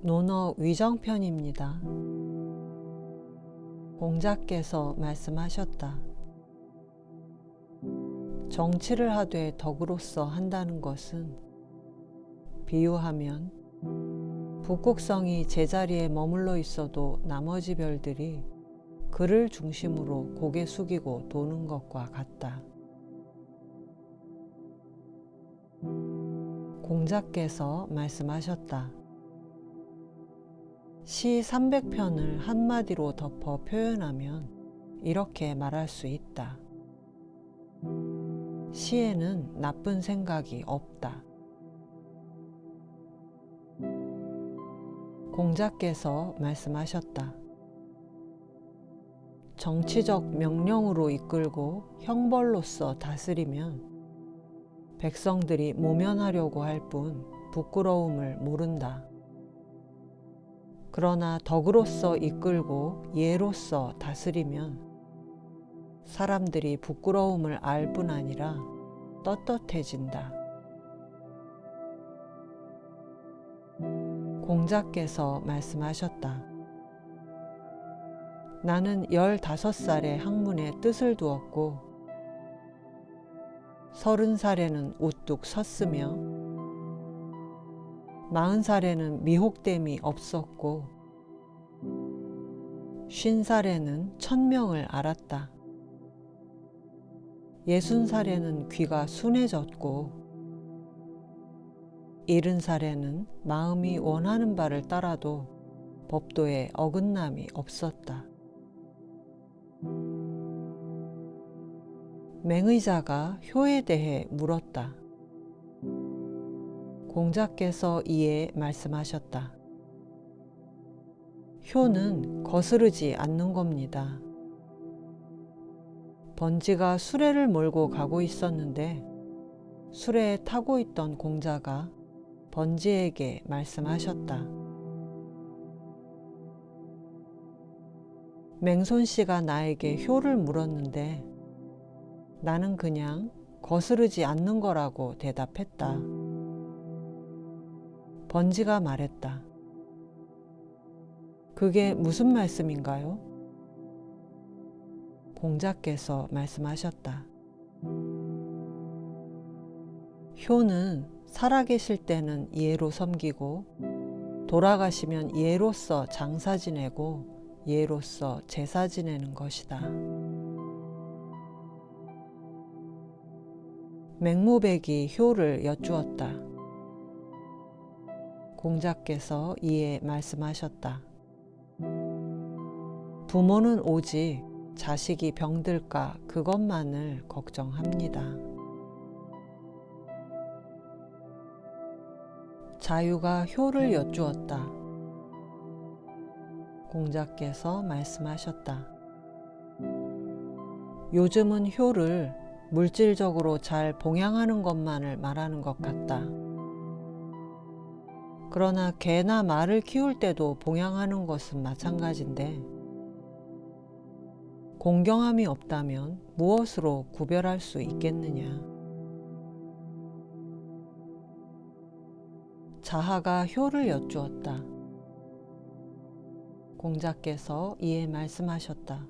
논어 위정편입니다. 공자께서 말씀하셨다. 정치를 하되 덕으로서 한다는 것은 비유하면 북극성이 제자리에 머물러 있어도 나머지 별들이 그를 중심으로 고개 숙이고 도는 것과 같다. 공자께서 말씀하셨다. 시 300편을 한마디로 덮어 표현하면 이렇게 말할 수 있다. 시에는 나쁜 생각이 없다. 공자께서 말씀하셨다. 정치적 명령으로 이끌고 형벌로서 다스리면 백성들이 모면하려고 할 뿐 부끄러움을 모른다. 그러나 덕으로서 이끌고 예로서 다스리면 사람들이 부끄러움을 알 뿐 아니라 떳떳해진다. 공자께서 말씀하셨다. 나는 15살에 학문에 뜻을 두었고 30살에는 우뚝 섰으며 40살에는 미혹됨이 없었고 50살에는 천명을 알았다. 60살에는 귀가 순해졌고 70살에는 마음이 원하는 바를 따라도 법도에 어긋남이 없었다. 맹의자가 효에 대해 물었다. 공자께서 이에 말씀하셨다. 효는 거스르지 않는 겁니다. 번지가 수레를 몰고 가고 있었는데 수레에 타고 있던 공자가 번지에게 말씀하셨다. 맹손씨가 나에게 효를 물었는데 나는 그냥 거스르지 않는 거라고 대답했다. 번지가 말했다. 그게 무슨 말씀인가요? 공자께서 말씀하셨다. 효는 살아계실 때는 예로 섬기고 돌아가시면 예로서 장사 지내고 예로서 제사 지내는 것이다. 맹무백이 효를 여쭈었다. 공자께서 이에 말씀하셨다. 부모는 오직 자식이 병들까 그것만을 걱정합니다. 자유가 효를 여쭈었다. 공자께서 말씀하셨다. 요즘은 효를 물질적으로 잘 봉양하는 것만을 말하는 것 같다. 그러나 개나 말을 키울 때도 봉양하는 것은 마찬가지인데 공경함이 없다면 무엇으로 구별할 수 있겠느냐. 자하가 효를 여쭈었다. 공자께서 이에 말씀하셨다.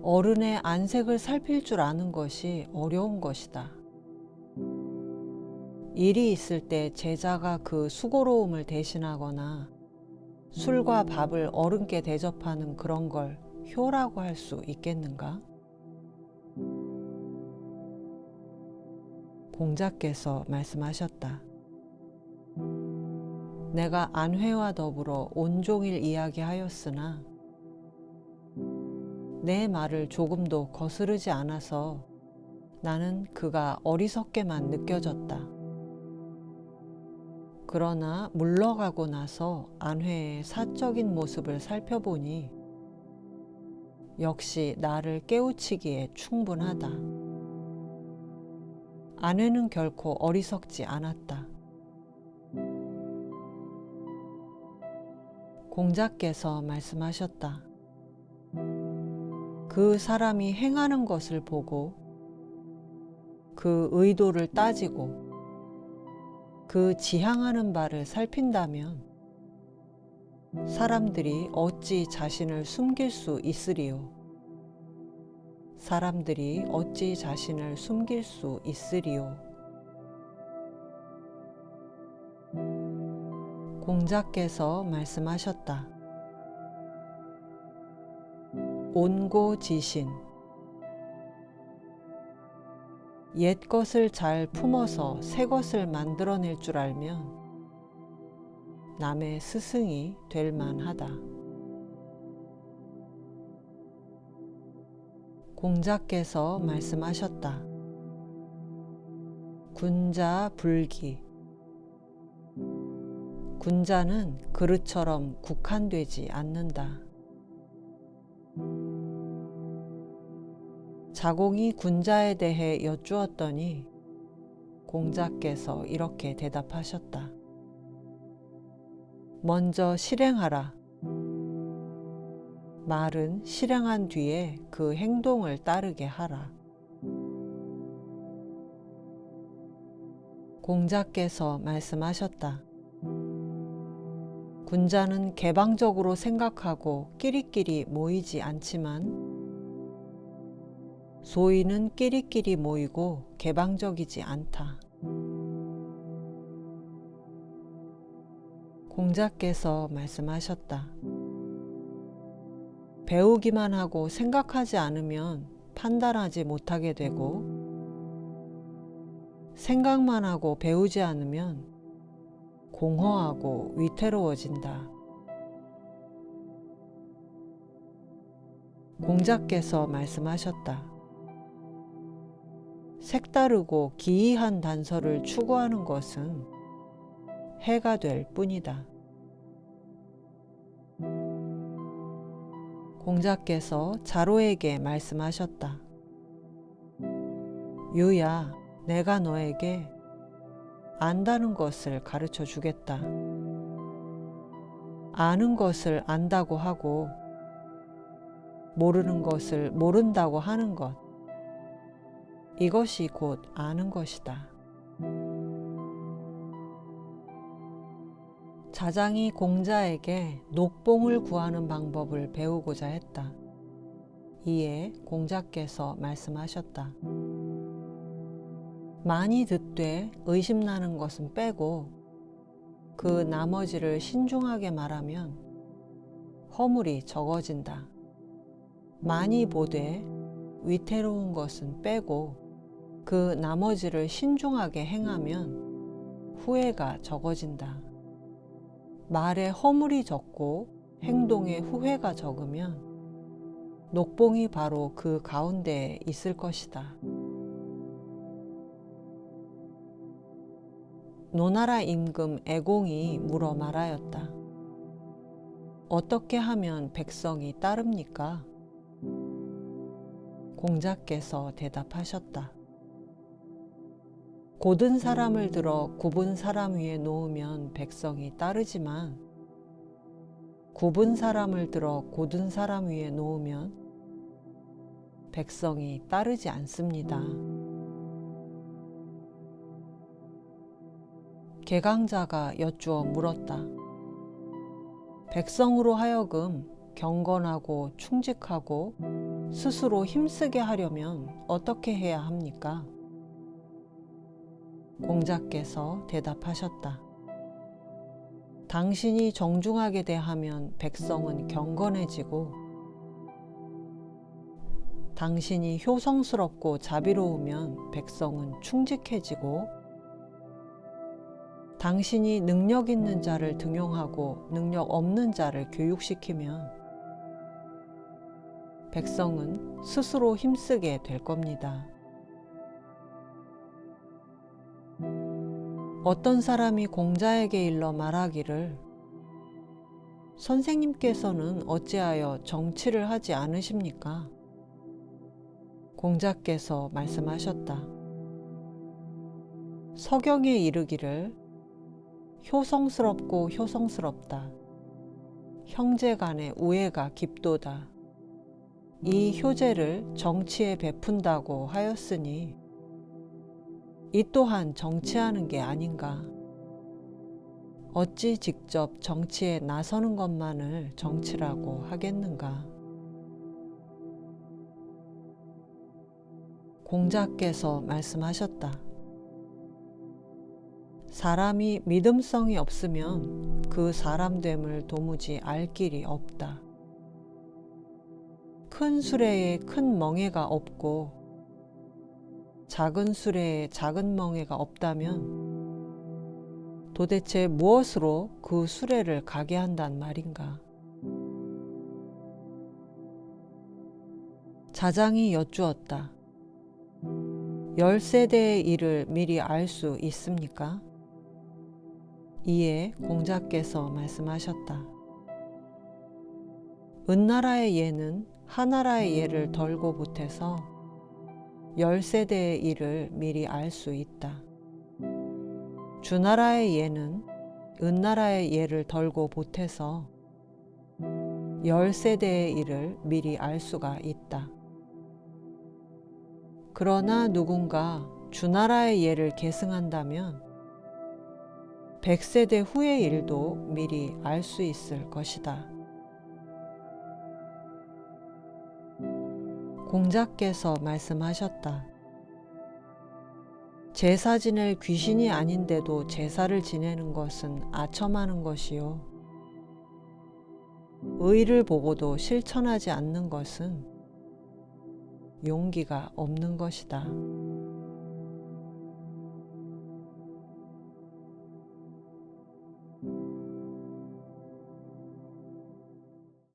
어른의 안색을 살필 줄 아는 것이 어려운 것이다. 일이 있을 때 제자가 그 수고로움을 대신하거나 술과 밥을 어른께 대접하는 그런 걸 효라고 할 수 있겠는가? 공자께서 말씀하셨다. 내가 안회와 더불어 온종일 이야기하였으나 내 말을 조금도 거스르지 않아서 나는 그가 어리석게만 느껴졌다. 그러나 물러가고 나서 안회의 사적인 모습을 살펴보니 역시 나를 깨우치기에 충분하다. 안회는 결코 어리석지 않았다. 공자께서 말씀하셨다. 그 사람이 행하는 것을 보고 그 의도를 따지고 그 지향하는 바를 살핀다면 사람들이 어찌 자신을 숨길 수 있으리요. 사람들이 어찌 자신을 숨길 수 있으리요. 공자께서 말씀하셨다. 온고지신. 옛 것을 잘 품어서 새 것을 만들어낼 줄 알면 남의 스승이 될 만하다. 공자께서 말씀하셨다. 군자 불기. 군자는 그릇처럼 국한되지 않는다. 자공이 군자에 대해 여쭈었더니 공자께서 이렇게 대답하셨다. 먼저 실행하라. 말은 실행한 뒤에 그 행동을 따르게 하라. 공자께서 말씀하셨다. 군자는 개방적으로 생각하고 끼리끼리 모이지 않지만 소인은 끼리끼리 모이고 개방적이지 않다. 공자께서 말씀하셨다. 배우기만 하고 생각하지 않으면 판단하지 못하게 되고 생각만 하고 배우지 않으면 공허하고 위태로워진다. 공자께서 말씀하셨다. 색다르고 기이한 단서를 추구하는 것은 해가 될 뿐이다. 공자께서 자로에게 말씀하셨다. 유야, 내가 너에게 안다는 것을 가르쳐 주겠다. 아는 것을 안다고 하고 모르는 것을 모른다고 하는 것, 이것이 곧 아는 것이다. 자장이 공자에게 녹봉을 구하는 방법을 배우고자 했다. 이에 공자께서 말씀하셨다. 많이 듣되 의심나는 것은 빼고 그 나머지를 신중하게 말하면 허물이 적어진다. 많이 보되 위태로운 것은 빼고 그 나머지를 신중하게 행하면 후회가 적어진다. 말에 허물이 적고 행동에 후회가 적으면 녹봉이 바로 그 가운데에 있을 것이다. 노나라 임금 애공이 물어 말하였다. 어떻게 하면 백성이 따릅니까? 공자께서 대답하셨다. 고든 사람을 들어 굽은 사람 위에 놓으면 백성이 따르지만 굽은 사람을 들어 고든 사람 위에 놓으면 백성이 따르지 않습니다. 개강자가 여쭈어 물었다. 백성으로 하여금 경건하고 충직하고 스스로 힘쓰게 하려면 어떻게 해야 합니까? 공자께서 대답하셨다. 당신이 정중하게 대하면 백성은 경건해지고 당신이 효성스럽고 자비로우면 백성은 충직해지고 당신이 능력 있는 자를 등용하고 능력 없는 자를 교육시키면 백성은 스스로 힘쓰게 될 겁니다. 어떤 사람이 공자에게 일러 말하기를 선생님께서는 어찌하여 정치를 하지 않으십니까? 공자께서 말씀하셨다. 서경에 이르기를 효성스럽고 효성스럽다. 형제 간의 우애가 깊도다. 이 효제를 정치에 베푼다고 하였으니 이 또한 정치하는 게 아닌가. 어찌 직접 정치에 나서는 것만을 정치라고 하겠는가? 공자께서 말씀하셨다. 사람이 믿음성이 없으면 그 사람됨을 도무지 알 길이 없다. 큰 수레에 큰 멍에가 없고 작은 수레에 작은 멍에가 없다면 도대체 무엇으로 그 수레를 가게 한단 말인가? 자장이 여쭈었다. 10세대의 일을 미리 알 수 있습니까? 이에 공자께서 말씀하셨다. 은나라의 예는 하나라의 예를 덜고 못해서 10세대의 일을 미리 알 수 있다. 주나라의 예는 은나라의 예를 덜고 못해서 10세대의 일을 미리 알 수가 있다. 그러나 누군가 주나라의 예를 계승한다면 100세대 후의 일도 미리 알 수 있을 것이다. 공자께서 말씀하셨다. 제사 지낼 귀신이 아닌데도 제사를 지내는 것은 아첨하는 것이요. 의를 보고도 실천하지 않는 것은 용기가 없는 것이다.